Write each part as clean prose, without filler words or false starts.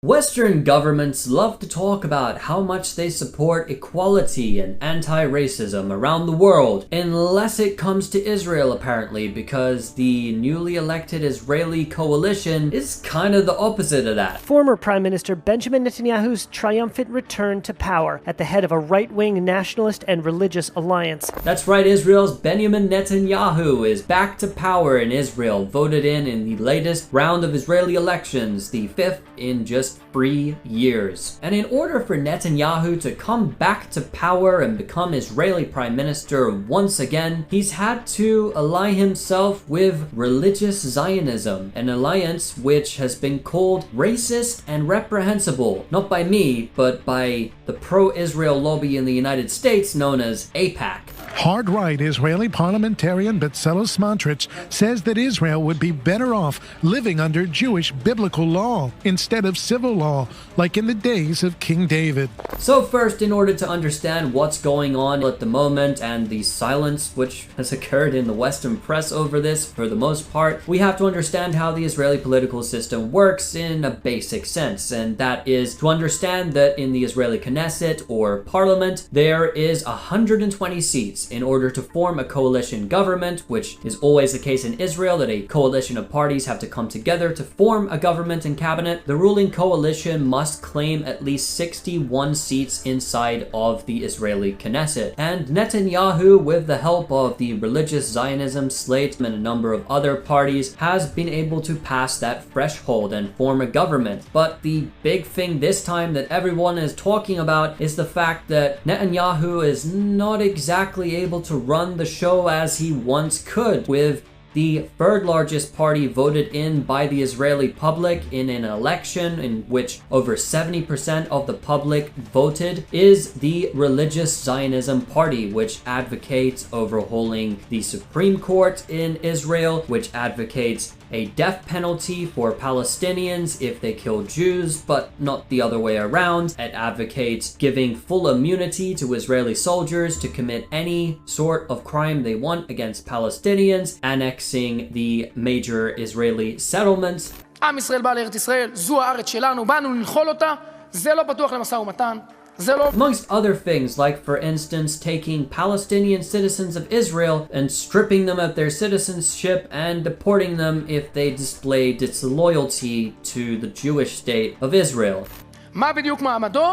Western governments love to talk about how much they support equality and anti-racism around the world, unless it comes to Israel apparently, because the newly elected Israeli coalition is kind of the opposite of that. Former Prime Minister Benjamin Netanyahu's triumphant return to power at the head of a right-wing nationalist and religious alliance. That's right, Israel's Benjamin Netanyahu is back to power in Israel, voted in the latest round of Israeli elections, the 5th in just 3 years. And in order for Netanyahu to come back to power and become Israeli prime minister once again, he's had to ally himself with religious Zionism, an alliance which has been called racist and reprehensible, not by me, but by the pro-Israel lobby in the United States known as AIPAC. Hard-right Israeli parliamentarian Bezalel Smotrich says that Israel would be better off living under Jewish biblical law instead of civil law, like in the days of King David. So first, in order to understand what's going on at the moment and the silence which has occurred in the Western press over this for the most part, we have to understand how the Israeli political system works in a basic sense, and that is to understand that in the Israeli Knesset or parliament, there is 120 seats. In order to form a coalition government, which is always the case in Israel, that a coalition of parties have to come together to form a government and cabinet, the ruling coalition must claim at least 61 seats inside of the Israeli Knesset. And Netanyahu, with the help of the religious Zionism slate and a number of other parties, has been able to pass that threshold and form a government. But the big thing this time that everyone is talking about is the fact that Netanyahu is not exactly able to run the show as he once could, with the third largest party voted in by the Israeli public in an election in which over 70% of the public voted, is the religious Zionism party, which advocates overhauling the Supreme Court in Israel, which advocates a death penalty for Palestinians if they kill Jews, but not the other way around. It advocates giving full immunity to Israeli soldiers to commit any sort of crime they want against Palestinians, annexing the major Israeli settlements. עם ישראל בא לארץ ישראל, זו הארץ שלנו, באנו לנחול אותה, זה לא פתוח למשא ומתן. Amongst other things, like for instance taking Palestinian citizens of Israel and stripping them of their citizenship and deporting them if they display disloyalty to the Jewish state of Israel. מה בדיוק מעמדו?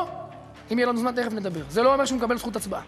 אם יהיה לנו זמן תכף נדבר. זה לא אומר שהוא מקבל זכות הצבעה.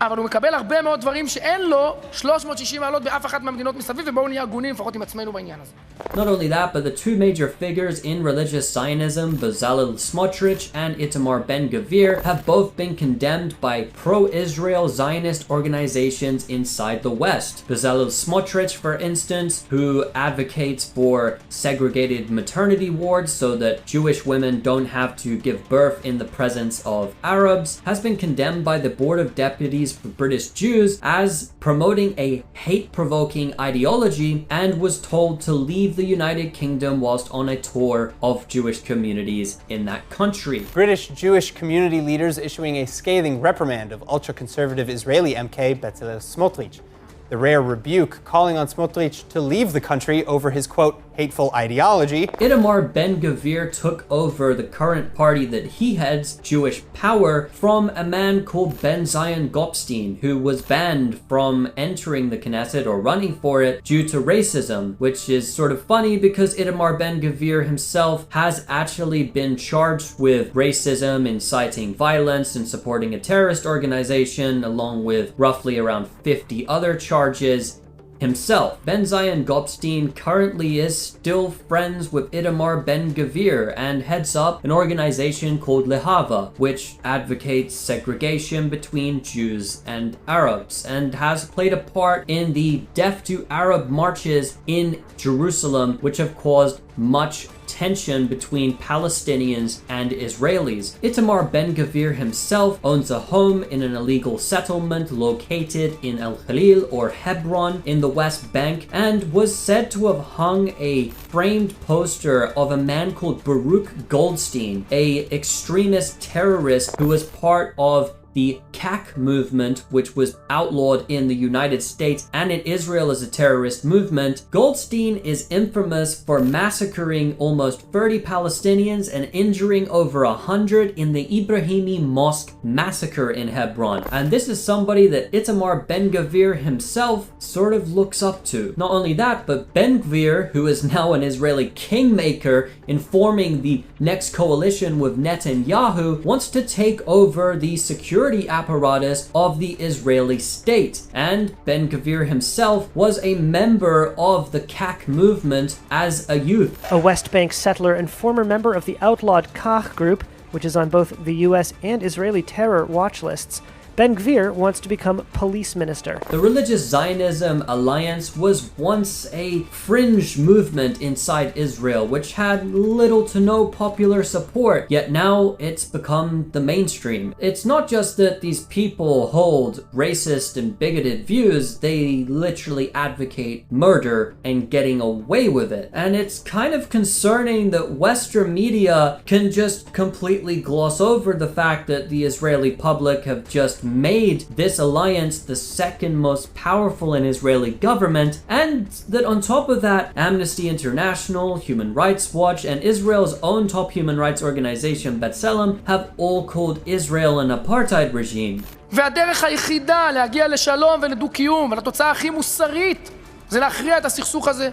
אבל הוא מקבל הרבה מאוד דברים שאין לו 360 מעלות באף אחת מהמדינות מסביב, ובואו נהיה הגונים לפחות עם עצמנו בעניין הזה. Not only that, but the two major figures in religious Zionism, Bezalel Smotrich and Itamar Ben-Gvir, have both been condemned by pro-Israel Zionist organizations inside the West. Bezalel Smotrich, for instance, who advocates for segregated maternity wards so that Jewish women don't have to give birth in the presence of Arabs, has been condemned by the Board of Deputies for British Jews as promoting a hate-provoking ideology, and was told to leave the United Kingdom whilst on a tour of Jewish communities in that country. British Jewish community leaders issuing a scathing reprimand of ultra-conservative Israeli MK Bezalel Smotrich. The rare rebuke calling on Smotrich to leave the country over his, quote, hateful ideology. Itamar Ben-Gvir took over the current party that he heads, Jewish Power, from a man called Ben Zion Gopstein, who was banned from entering the Knesset or running for it due to racism, which is sort of funny because Itamar Ben-Gvir himself has actually been charged with racism, inciting violence, and supporting a terrorist organization, along with roughly around 50 other charges himself. Ben Zion Gopstein currently is still friends with Itamar Ben-Gvir and heads up an organization called Lehava, which advocates segregation between Jews and Arabs, and has played a part in the Death to Arab marches in Jerusalem, which have caused much tension between Palestinians and Israelis. Itamar Ben-Gvir himself owns a home in an illegal settlement located in El Khalil or Hebron in the West Bank, and was said to have hung a framed poster of a man called Baruch Goldstein, a extremist terrorist who was part of the CAC movement, which was outlawed in the United States and in Israel as a terrorist movement, Goldstein is infamous for massacring almost 30 Palestinians and injuring over 100 in the Ibrahimi Mosque massacre in Hebron. And this is somebody that Itamar Ben-Gvir himself sort of looks up to. Not only that, but Ben-Gvir, who is now an Israeli kingmaker in forming the next coalition with Netanyahu, wants to take over the security apparatus of the Israeli state. And Ben-Gvir himself was a member of the CAC movement as a youth. A West Bank settler and former member of the outlawed Kach group, which is on both the US and Israeli terror watch lists, Ben-Gvir wants to become police minister. The Religious Zionism Alliance was once a fringe movement inside Israel, which had little to no popular support, yet now it's become the mainstream. It's not just that these people hold racist and bigoted views, they literally advocate murder and getting away with it. And it's kind of concerning that Western media can just completely gloss over the fact that the Israeli public have just made this alliance the second most powerful in Israeli government, and that on top of that, Amnesty International, Human Rights Watch, and Israel's own top human rights organization, B'Tselem, have all called Israel an apartheid regime. והדרך היחידה להגיע לשלום ולדו-קיום ולתוצאה הכי מוסרית זה להכריע את הסכסוך הזה,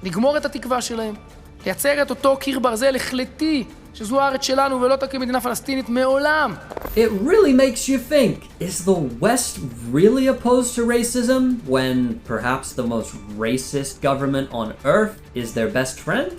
לגמור את התקווה שלהם, לייצר את אותו קיר ברזל החלטי שזו הארץ שלנו ולא תקים מדינה פלסטינית מעולם. It really makes you think, is the West really opposed to racism when perhaps the most racist government on earth is their best friend?